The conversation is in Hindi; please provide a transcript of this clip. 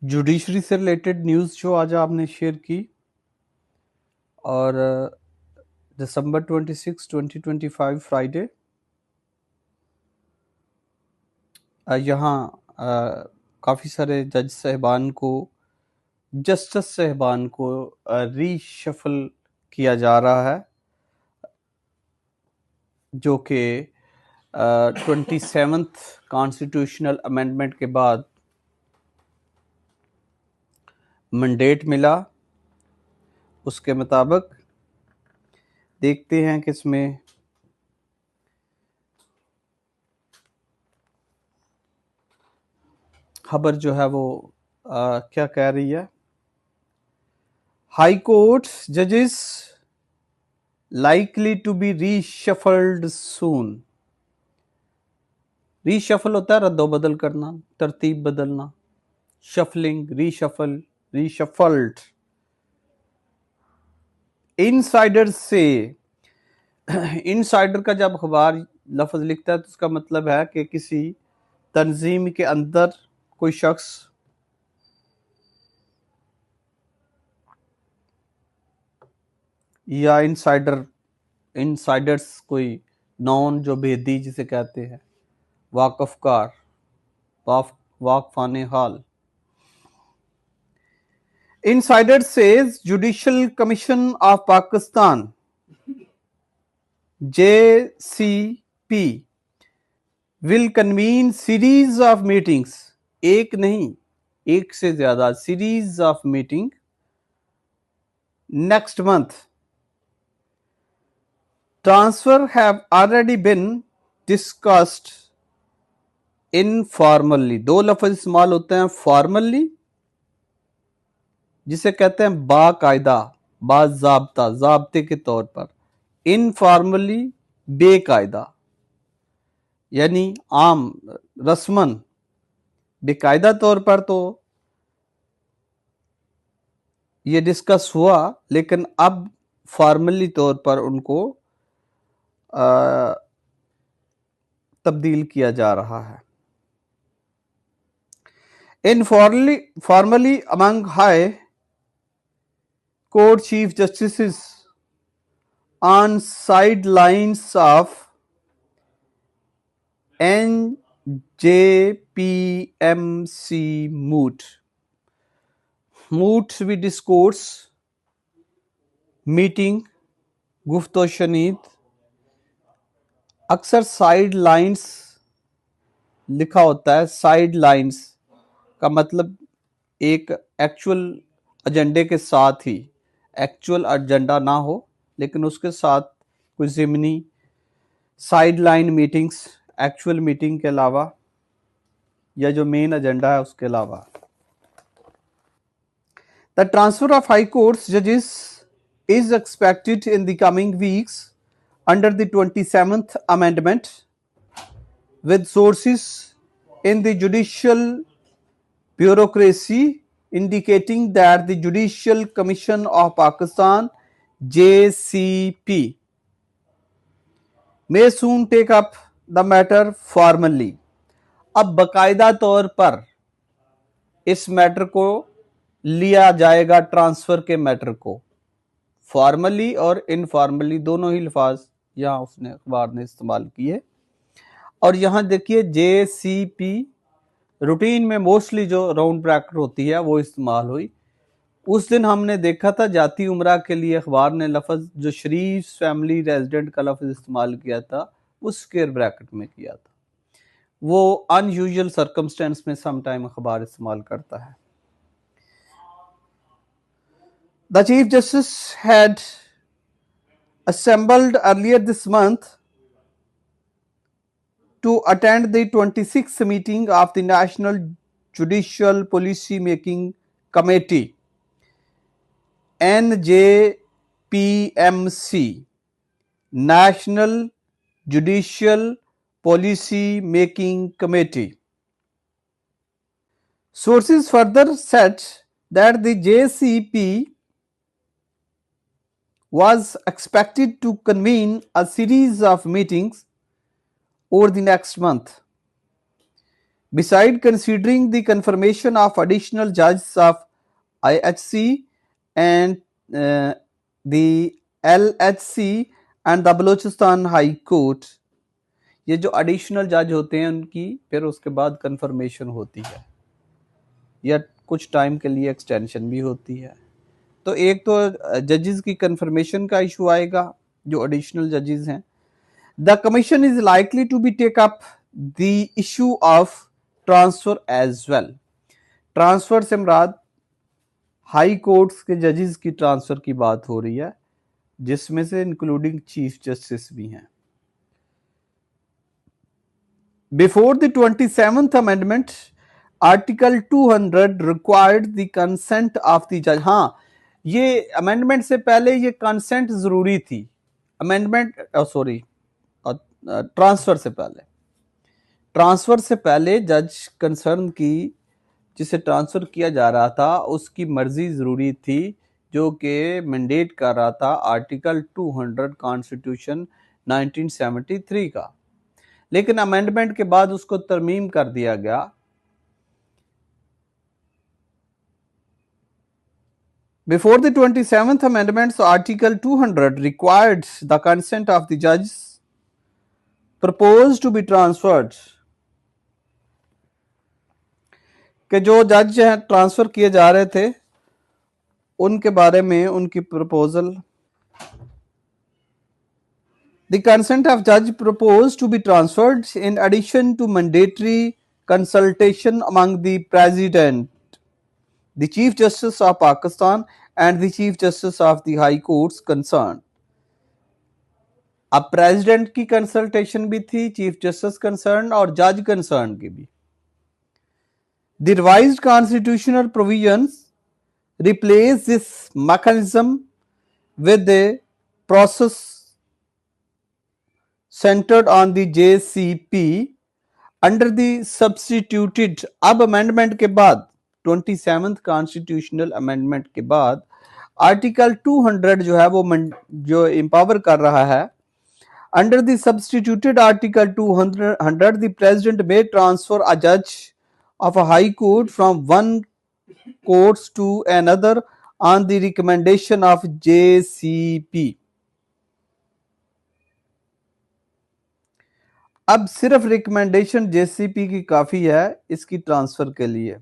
जुडिशरी से रिलेटेड न्यूज़ जो आज आपने शेयर की और दिसंबर 26, 2025 फ्राइडे यहाँ काफ़ी सारे जस्टिस साहिबान को रीशफल किया जा रहा है जो कि 27th कॉन्स्टिट्यूशनल अमेंडमेंट के बाद मैंडेट मिला। उसके मुताबिक देखते हैं कि इसमें खबर जो है वो क्या कह रही है। हाई कोर्ट जजेस likely to be reshuffled soon। Reshuffle होता है रद्दोबदल करना, तरतीब बदलना, शफलिंग, रीशफल, रीशफल्ड। इनसाइडर से इनसाइडर का जब अखबार लफ्ज लिखता है तो उसका मतलब है कि किसी तंजीम के अंदर कोई शख्स या इनसाइडर्स कोई नॉन जो भेदी जिसे कहते हैं, वाकफकार, वाकफाने हाल। Insider says Judicial Commission of Pakistan JCP will convene series of meetings, एक नहीं एक से ज्यादा series of meeting next month। Transfer have already been discussed informally। दो लफ्ज इस्तेमाल होते हैं, फॉर्मली जिसे कहते हैं बाकायदा, बाज़ाब्ता, ज़ाब्ते के तौर पर, इनफॉर्मली बेकायदा यानी आम रस्मन। बेकायदा तौर पर तो ये डिस्कस हुआ, लेकिन अब फॉर्मली तौर पर उनको तब्दील किया जा रहा है। Informally among high court chief justices on sidelines of NJPMC moot भी डिस्कोर्स, मीटिंग, गुफ्तो शनीद। अक्सर साइड लाइन्स लिखा होता है। साइड लाइन्स का मतलब एक एक्चुअल एजेंडे के साथ ही, एक्चुअल एजेंडा ना हो लेकिन उसके साथ कोई ज़िमनी side line meetings actual meeting के अलावा या जो मेन एजेंडा है उसके अलावा। The transfer of High Court judges is expected in the coming weeks under the 27th Amendment, with sources in the judicial bureaucracy indicating that the Judicial Commission of Pakistan JCP may soon take up the matter formally। अब बाकायदा तौर पर इस मैटर को लिया जाएगा, ट्रांसफर के मैटर को। फॉर्मली और इनफॉर्मली दोनों ही अल्फाज यहाँ उसने अखबार ने इस्तेमाल किए। और यहाँ देखिए JCP रूटीन में मोस्टली जो राउंड ब्रैकेट होती है वो इस्तेमाल हुई। उस दिन हमने देखा था जाती उम्रा के लिए अखबार ने लफ्ज जो शरीफ फैमिली रेजिडेंट का लफ्ज इस्तेमाल किया था वो स्क्वायर ब्रैकेट में किया था। वो अनयूजुअल सर्कमस्टेंस में समटाइम अखबार इस्तेमाल करता है। The Chief Justice had assembled earlier this month to attend the 26th meeting of the National Judicial Policy Making Committee NJPMC, National Judicial Policy Making Committee. Sources further said that the JCP was expected to convene a series of meetings over the next month Beside considering the confirmation of additional judges of IHC and the LHC and the Balochistan High Court, ये जो एडिशनल जज होते हैं उनकी फिर उसके बाद कंफर्मेशन होती है या कुछ टाइम के लिए एक्सटेंशन भी होती है। तो एक तो जजेस की कंफर्मेशन का इशू आएगा जो एडिशनल जजेस हैं। The commission is likely to be take up the issue of transfer as well. Transfer से मुराद हाई कोर्ट्स के जजेस की ट्रांसफर की बात हो रही है, जिसमें से इंक्लूडिंग चीफ जस्टिस भी हैं। Before the 27th amendment, Article 200 required the consent of the judge। हाँ, ये अमेंडमेंट से पहले ये कंसेंट जरूरी थी। अमेंडमेंट ट्रांसफर से पहले जज कंसर्न की जिसे ट्रांसफर किया जा रहा था उसकी मर्जी जरूरी थी, जो कि मैंडेट कर रहा था आर्टिकल 200 कॉन्स्टिट्यूशन 1973 का। लेकिन अमेंडमेंट के बाद उसको तरमीम कर दिया गया। Before the 27th amendment, so Article 200 required the consent of the judge proposed to be transferred, कि जो जज हैं ट्रांसफर किए जा रहे थे उनके बारे में उनकी proposal. The consent of judge proposed to be transferred in addition to mandatory consultation among the President, the Chief Justice of Pakistan and the Chief Justice of the High Courts concerned। अब प्रेसिडेंट की कंसल्टेशन भी थी, चीफ जस्टिस कंसर्न और जज कंसर्न की भी। The revised constitutional provisions replace this mechanism with the process centered on the JCP under the substituted। अब अमेंडमेंट के बाद 27th कॉन्स्टिट्यूशनल अमेंडमेंट के बाद आर्टिकल 200 जो है वो जो एम्पावर कर रहा है। Under the substituted article 200 the president may transfer a judge of a high court from one court to another on the recommendation of JCP। अब सिर्फ रिकमेंडेशन JCP की काफी है इसकी ट्रांसफर के लिए।